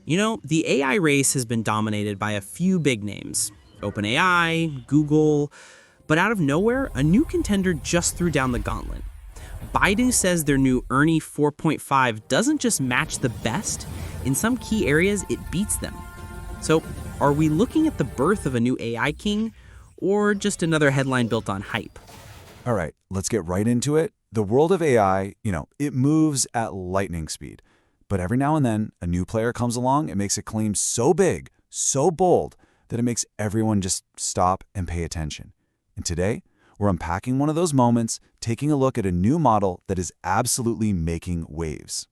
The AI race has been dominated by a few big names: OpenAI, Google, but out of nowhere, a new contender just threw down the gauntlet. Baidu says their new Ernie 4.5 doesn't just match the best, in some key areas it beats them. So, are we looking at the birth of a new AI king, or just another headline built on hype? All right, let's get right into it. The world of AI, it moves at lightning speed. But every now and then, a new player comes along and makes a claim so big, so bold, that it makes everyone just stop and pay attention. And today, we're unpacking one of those moments, taking a look at a new model that is absolutely making waves.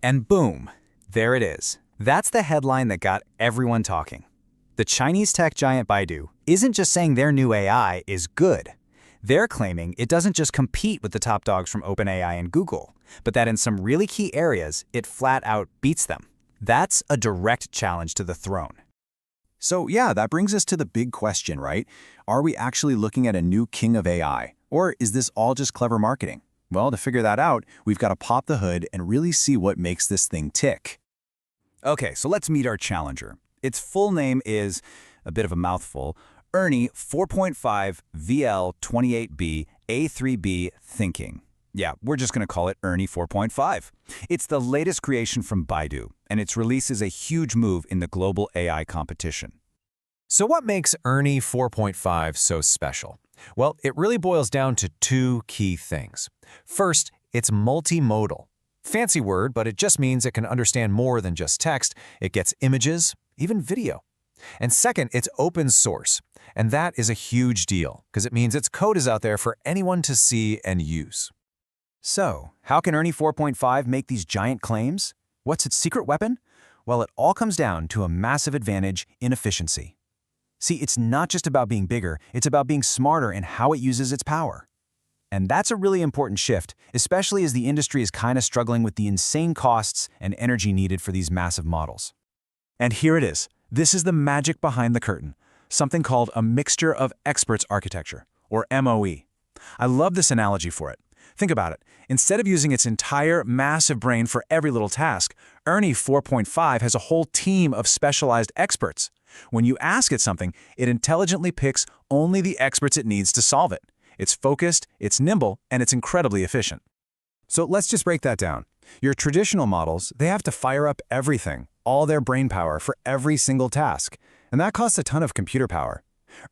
And boom, there it is. That's the headline that got everyone talking. The Chinese tech giant Baidu isn't just saying their new AI is good. They're claiming it doesn't just compete with the top dogs from OpenAI and Google, but that in some really key areas, it flat out beats them. That's a direct challenge to the throne. So yeah, that brings us to the big question, right? Are we actually looking at a new king of AI? Or is this all just clever marketing? Well, to figure that out, we've got to pop the hood and really see what makes this thing tick. Okay, so let's meet our challenger. Its full name is, a bit of a mouthful, Ernie 4.5 VL28B A3B Thinking. Yeah, we're just going to call it Ernie 4.5. It's the latest creation from Baidu, and its release is a huge move in the global AI competition. So what makes Ernie 4.5 so special? Well, it really boils down to two key things. First, it's multimodal. Fancy word, but it just means it can understand more than just text. It gets images, even video. And second, it's open source. And that is a huge deal, because it means its code is out there for anyone to see and use. So, how can Ernie 4.5 make these giant claims? What's its secret weapon? Well, it all comes down to a massive advantage in efficiency. See, it's not just about being bigger, it's about being smarter in how it uses its power. And that's a really important shift, especially as the industry is kind of struggling with the insane costs and energy needed for these massive models. And here it is. This is the magic behind the curtain, something called a mixture of experts architecture, or MOE. I love this analogy for it. Think about it. Instead of using its entire massive brain for every little task, Ernie 4.5 has a whole team of specialized experts. When you ask it something, it intelligently picks only the experts it needs to solve it. It's focused, it's nimble, and it's incredibly efficient. So let's just break that down. Your traditional models, they have to fire up everything, all their brain power for every single task, and that costs a ton of computer power.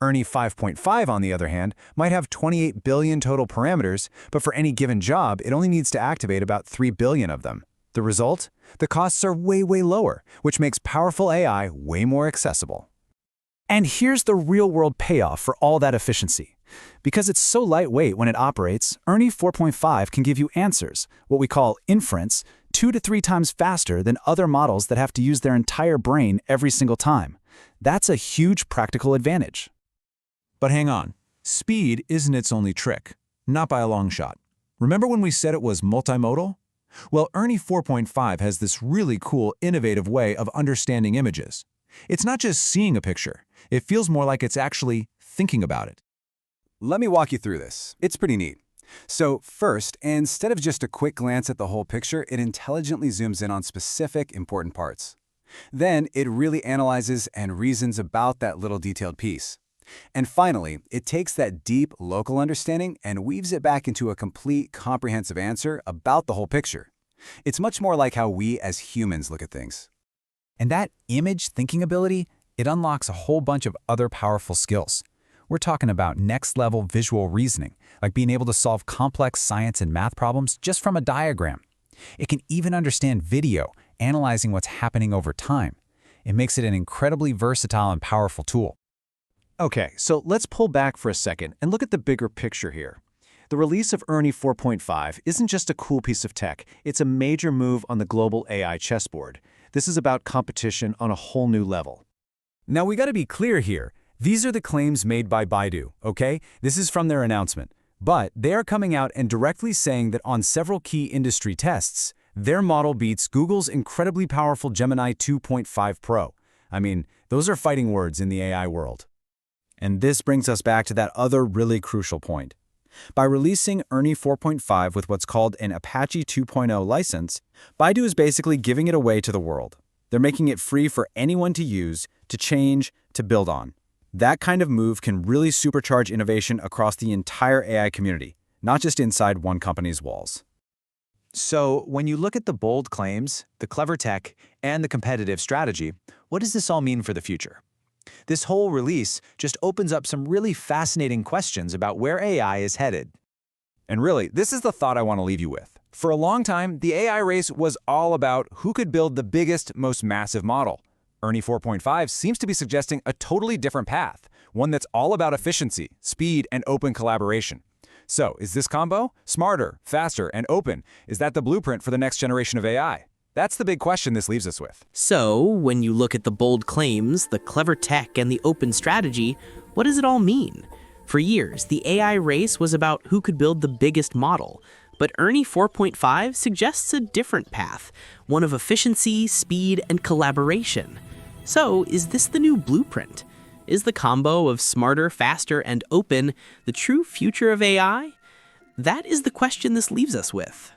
Ernie 5.5, on the other hand, might have 28 billion total parameters, but for any given job, it only needs to activate about 3 billion of them. The result? The costs are way, way lower, which makes powerful AI way more accessible. And here's the real-world payoff for all that efficiency. Because it's so lightweight when it operates, Ernie 4.5 can give you answers, what we call inference, 2 to 3 times faster than other models that have to use their entire brain every single time. That's a huge practical advantage. But hang on, speed isn't its only trick, not by a long shot. Remember when we said it was multimodal? Well, Ernie 4.5 has this really cool, innovative way of understanding images. It's not just seeing a picture, it feels more like it's actually thinking about it. Let me walk you through this. It's pretty neat. So first, instead of just a quick glance at the whole picture, it intelligently zooms in on specific important parts. Then it really analyzes and reasons about that little detailed piece. And finally, it takes that deep local understanding and weaves it back into a complete, comprehensive answer about the whole picture. It's much more like how we as humans look at things. And that image thinking ability, it unlocks a whole bunch of other powerful skills. We're talking about next-level visual reasoning, like being able to solve complex science and math problems just from a diagram. It can even understand video, analyzing what's happening over time. It makes it an incredibly versatile and powerful tool. Okay, so let's pull back for a second and look at the bigger picture here. The release of Ernie 4.5 isn't just a cool piece of tech, it's a major move on the global AI chessboard. This is about competition on a whole new level. Now we gotta be clear here. These are the claims made by Baidu, okay? This is from their announcement. But they are coming out and directly saying that on several key industry tests, their model beats Google's incredibly powerful Gemini 2.5 Pro. I mean, those are fighting words in the AI world. And this brings us back to that other really crucial point. By releasing Ernie 4.5 with what's called an Apache 2.0 license, Baidu is basically giving it away to the world. They're making it free for anyone to use, to change, to build on. That kind of move can really supercharge innovation across the entire AI community, not just inside one company's walls. So, when you look at the bold claims, the clever tech, and the competitive strategy, what does this all mean for the future? This whole release just opens up some really fascinating questions about where AI is headed. And really, this is the thought I want to leave you with. For a long time, the AI race was all about who could build the biggest, most massive model. Ernie 4.5 seems to be suggesting a totally different path, one that's all about efficiency, speed, and open collaboration. So, is this combo smarter, faster, and open? Is that the blueprint for the next generation of AI? That's the big question this leaves us with. So, when you look at the bold claims, the clever tech, and the open strategy, what does it all mean? For years, the AI race was about who could build the biggest model. But Ernie 4.5 suggests a different path, one of efficiency, speed, and collaboration. So, is this the new blueprint? Is the combo of smarter, faster, and open the true future of AI? That is the question this leaves us with.